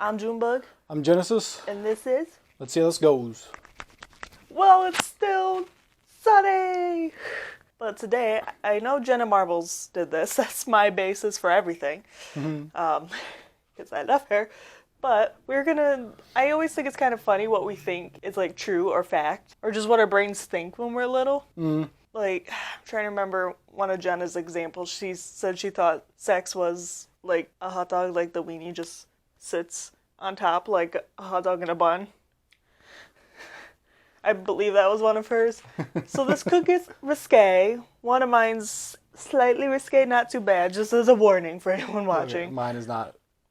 I'm Junebug, I'm Genesis. and this is... Let's see how this goes. Well, it's still sunny! But today, I know Jenna Marbles did this. That's my basis for everything. Because I love her. But I always think it's kind of funny what we think is, like, true or fact. Or just what our brains think when we're little. Like, I'm trying to remember one of Jenna's examples. She said she thought sex was, like, a hot dog, like the weenie just sits on top like a hot dog in a bun. I believe that was one of hers. So this could get risque. One of mine's slightly risque, not too bad, just as a warning for anyone watching. Okay,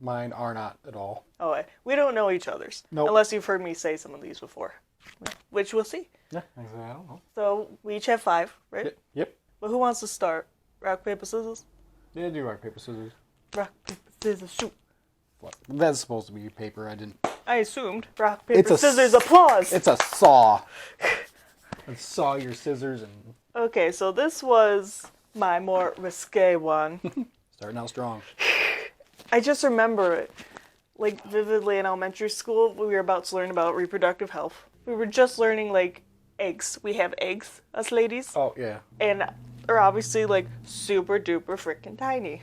mine are not at all. Oh, we don't know each other's. Nope. Unless you've heard me say some of these before. Which we'll see. Yeah, I don't know. So we each have 5, right? Yep. But who wants to start? Rock, paper, scissors? Yeah, do rock, paper, scissors. Rock, paper, scissors, shoot. What? That's supposed to be paper, I didn't. I assumed. Rock, paper, scissors, applause! It's a saw. Let's saw your scissors and... Okay, so this was my more risque one. Starting out strong. I just remember it, like, vividly in elementary school. We were about to learn about reproductive health. We were just learning, like, eggs. We have eggs, us ladies. Oh, yeah. And they're obviously, like, super duper freaking tiny.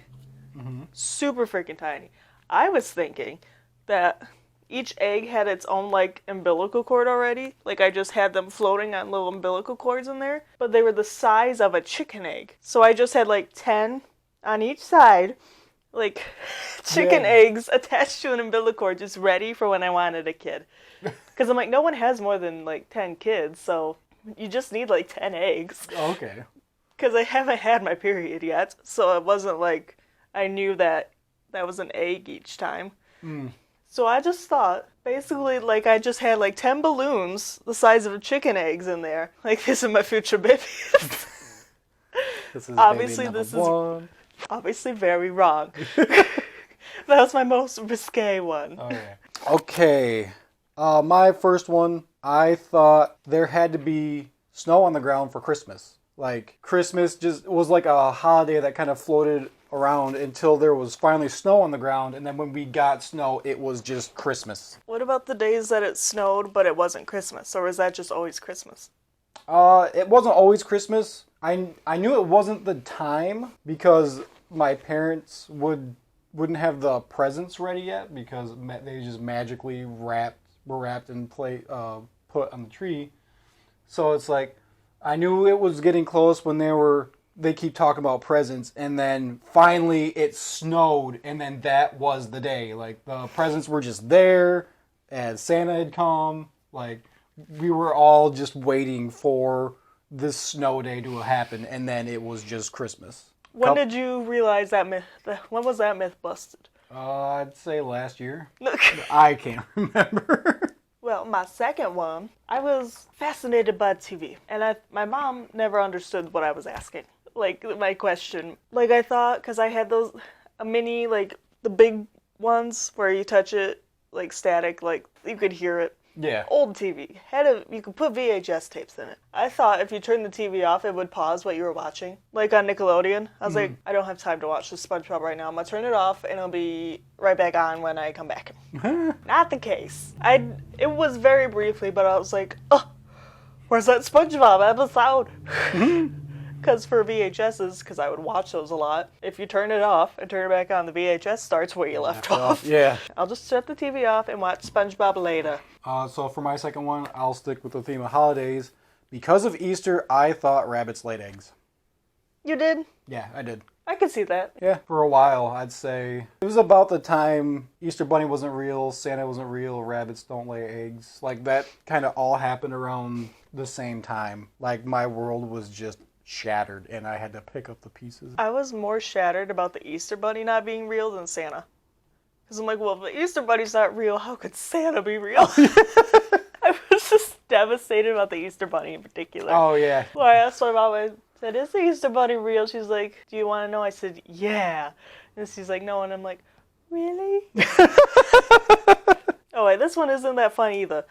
Super freaking tiny. I was thinking that each egg had its own, like, umbilical cord already. Like, I just had them floating on little umbilical cords in there. But they were the size of a chicken egg. So I just had, like, 10 on each side. Like, chicken eggs attached to an umbilical cord, just ready for when I wanted a kid. Because I'm like, no one has more than, like, 10 kids, so you just need, like, 10 eggs. Oh, okay. Because I haven't had my period yet, so it wasn't like I knew that was an egg each time. So I just thought, basically, like, I just had, like, 10 balloons the size of chicken eggs in there. Like, this is my future baby. This is Obviously, baby this number is obviously very wrong. That was my most risque one. Okay. My first one, I thought there had to be snow on the ground for Christmas. Like, Christmas just was like a holiday that kind of floated around until there was finally snow on the ground, and then when we got snow, it was just Christmas. What about the days that it snowed, but it wasn't Christmas? Or was that just always Christmas? It wasn't always Christmas. I knew it wasn't the time because my parents wouldn't have the presents ready yet because they just magically were wrapped and put on the tree. So it's like I knew it was getting close when they keep talking about presents, and then finally it snowed, and then that was the day. Like, the presents were just there, and Santa had come. Like, we were all just waiting for this snow day to happen, and then it was just Christmas. When did you realize that myth? When was that myth busted? I'd say last year. I can't remember. Well, my second one, I was fascinated by TV, and my mom never understood what I was asking. Like, my question. Like, I thought, because I had a mini, like, the big ones where you touch it, like, static, like, you could hear it. Yeah. Old TV. You could put VHS tapes in it. I thought if you turned the TV off, it would pause what you were watching. Like on Nickelodeon. I was like, I don't have time to watch this SpongeBob right now. I'm going to turn it off, and it'll be right back on when I come back. Not the case. It was very briefly, but I was like, oh, where's that SpongeBob episode? Because for VHSs, because I would watch those a lot, if you turn it off and turn it back on, the VHS starts where you left off. Yeah. I'll just shut the TV off and watch SpongeBob later. So for my second one, I'll stick with the theme of holidays. Because of Easter, I thought rabbits laid eggs. You did? Yeah, I did. I could see that. Yeah, for a while, I'd say. It was about the time Easter Bunny wasn't real, Santa wasn't real, rabbits don't lay eggs. Like, that kind of all happened around the same time. Like, my world was just shattered, and I had to pick up the pieces. I was more shattered about the Easter Bunny not being real than Santa. Because I'm like, well, if the Easter Bunny's not real, how could Santa be real? I was just devastated about the Easter Bunny in particular. Oh, yeah. Well, I asked my mom, I said, is the Easter Bunny real? She's like, do you want to know? I said, yeah. And she's like, no. And I'm like, really? Oh, wait, this one isn't that funny either.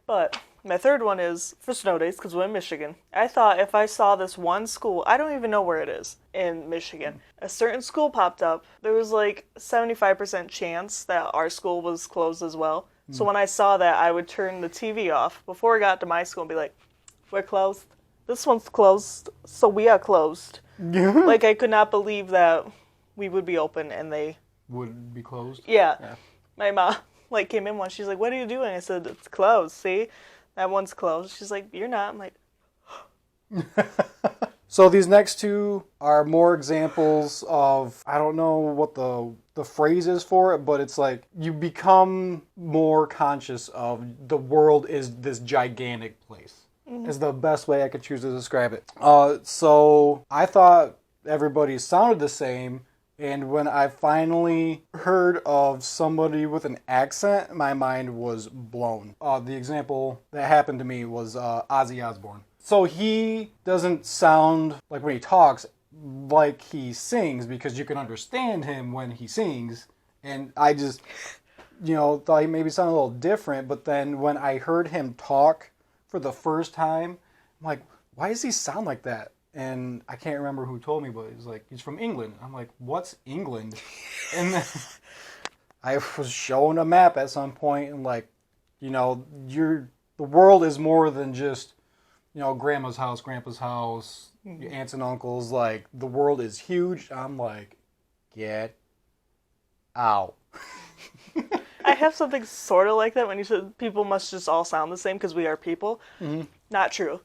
But My third one is for snow days, because we're in Michigan. I thought if I saw this one school, I don't even know where it is in Michigan, a certain school popped up, there was like 75% chance that our school was closed as well. So when I saw that, I would turn the TV off before I got to my school and be like, we're closed. This one's closed, so we are closed. Like, I could not believe that we would be open and they would be closed. Yeah. My mom like came in once. She's like, "What are you doing?" I said, "It's closed. See, that one's closed." She's like, "You're not." I'm like, So these next two are more examples of, I don't know what the phrase is for it, but it's like you become more conscious of the world is this gigantic place. Is the best way I could choose to describe it. So I thought everybody sounded the same. And when I finally heard of somebody with an accent, my mind was blown. The example that happened to me was Ozzy Osbourne. So he doesn't sound like when he talks like he sings, because you can understand him when he sings. And I just, thought he maybe sounded a little different. But then when I heard him talk for the first time, I'm like, why does he sound like that? And I can't remember who told me, but he's like, he's from England. I'm like, what's England? And then I was shown a map at some point, and like, the world is more than just, grandma's house, grandpa's house, your aunts and uncles. Like, the world is huge. I'm like, get out. I have something sort of like that when you said people must just all sound the same because we are people. Not true.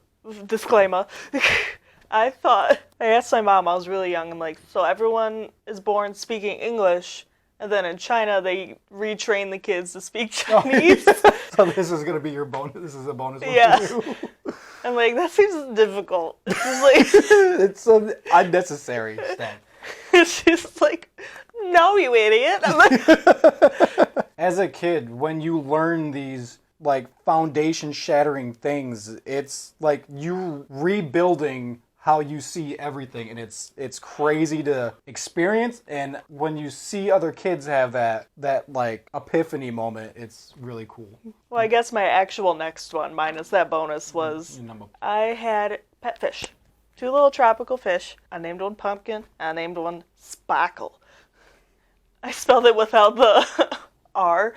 Disclaimer. I asked my mom, I was really young, I'm like, so everyone is born speaking English, and then in China they retrain the kids to speak Chinese? So this is going to be your bonus, this is a bonus one for you? I'm like, that seems difficult. It's just like... it's an unnecessary step. She's like, no, you idiot. I'm like... As a kid, when you learn these like foundation shattering things, it's like you rebuilding how you see everything, and it's crazy to experience. And when you see other kids have that like epiphany moment, it's really cool. Well, I guess my actual next one, minus that bonus, was I had pet fish. 2 little tropical fish. I named one Pumpkin, and I named one Sparkle. I spelled it without the R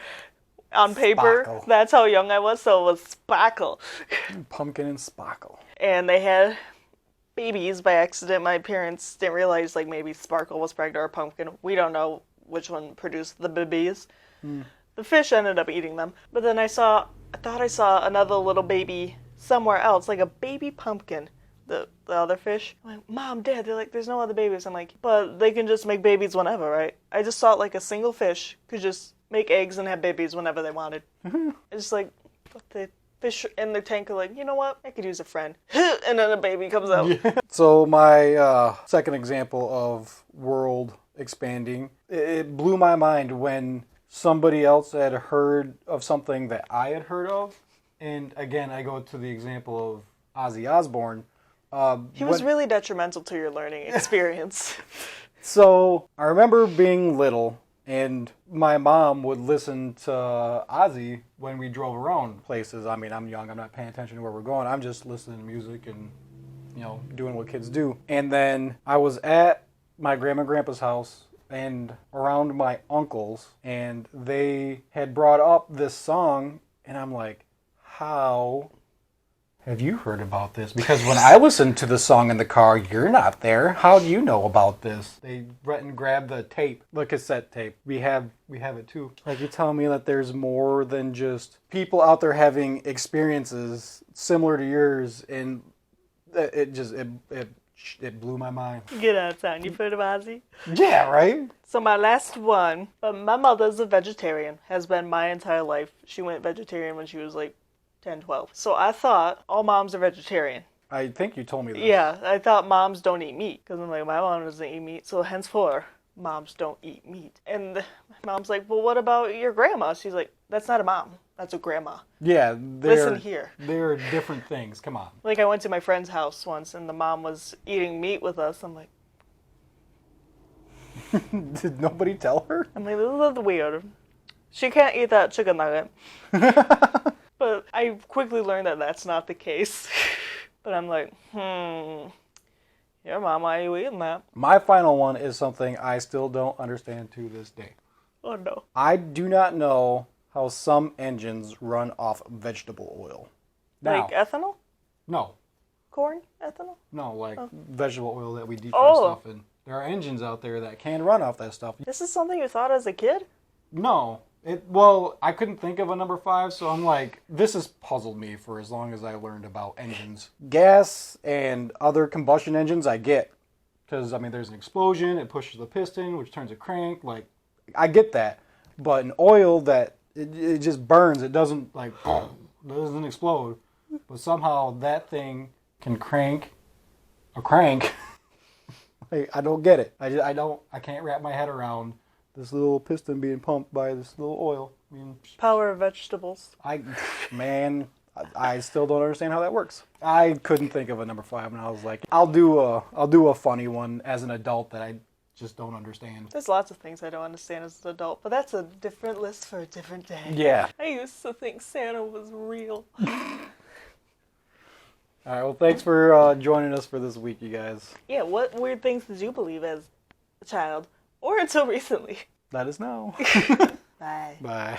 on paper. Sparkle. That's how young I was, so it was Sparkle. Pumpkin and Sparkle. And they had babies by accident. My parents didn't realize, like, maybe Sparkle was pregnant or Pumpkin. We don't know which one produced the babies. The fish ended up eating them. But then I thought I saw another little baby somewhere else, like a baby pumpkin. The other fish. I'm like, Mom, Dad, they're like, there's no other babies. I'm like, but they can just make babies whenever, right? I just thought like a single fish could just make eggs and have babies whenever they wanted. It's just like, the fish in the tank are like, you know what? I could use a friend. And then a baby comes out. Yeah. So my second example of world expanding, it blew my mind when somebody else had heard of something that I had heard of. And again, I go to the example of Ozzy Osbourne. He was really detrimental to your learning experience. So I remember being little, and my mom would listen to Ozzy when we drove around places. I mean, I'm young, I'm not paying attention to where we're going. I'm just listening to music and, doing what kids do. And then I was at my grandma and grandpa's house and around my uncles, and they had brought up this song, and I'm like, how have you heard about this? Because when I listened to the song in the car, you're not there. How do you know about this? They went and grabbed the tape, the cassette tape. We have it too. Like, you're telling me that there's more than just people out there having experiences similar to yours, and it blew my mind. Get out of town. You've heard of Ozzy? Yeah, right? So my last one, my mother's a vegetarian, has been my entire life. She went vegetarian when she was like 10, 12. So I thought all moms are vegetarian. I think you told me this. Yeah, I thought moms don't eat meat. Because I'm like, my mom doesn't eat meat. So henceforth, moms don't eat meat. And my mom's like, well, what about your grandma? She's like, that's not a mom. That's a grandma. Yeah. Listen here. They're different things. Come on. Like, I went to my friend's house once, and the mom was eating meat with us. I'm like... Did nobody tell her? I'm like, this is weird. She can't eat that chicken nugget. But I quickly learned that that's not the case. But I'm like, your mom, why are you eating that? My final one is something I still don't understand to this day. Oh no. I do not know how some engines run off vegetable oil. Now, Like ethanol? no, Corn? Ethanol? no, like vegetable oil that we deep fry stuff in. There are engines out there that can run off that stuff. This is something you thought as a kid? No. Well, I couldn't think of a number 5, so I'm like, this has puzzled me for as long as I learned about engines. Gas and other combustion engines, I get. Because, I mean, there's an explosion, it pushes the piston, which turns a crank. Like, I get that. But an oil that, it just burns. It doesn't, like, it doesn't explode. But somehow that thing can crank a crank. Like, I don't get it. I can't wrap my head around this little piston being pumped by this little oil. I mean, Power of vegetables. I still don't understand how that works. I couldn't think of a number 5, and I was like, I'll do a funny one as an adult that I just don't understand. There's lots of things I don't understand as an adult, but that's a different list for a different day. Yeah. I used to think Santa was real. All right. Well, thanks for joining us for this week, you guys. Yeah, what weird things did you believe as a child? Or until recently? Let us know. Bye. Bye.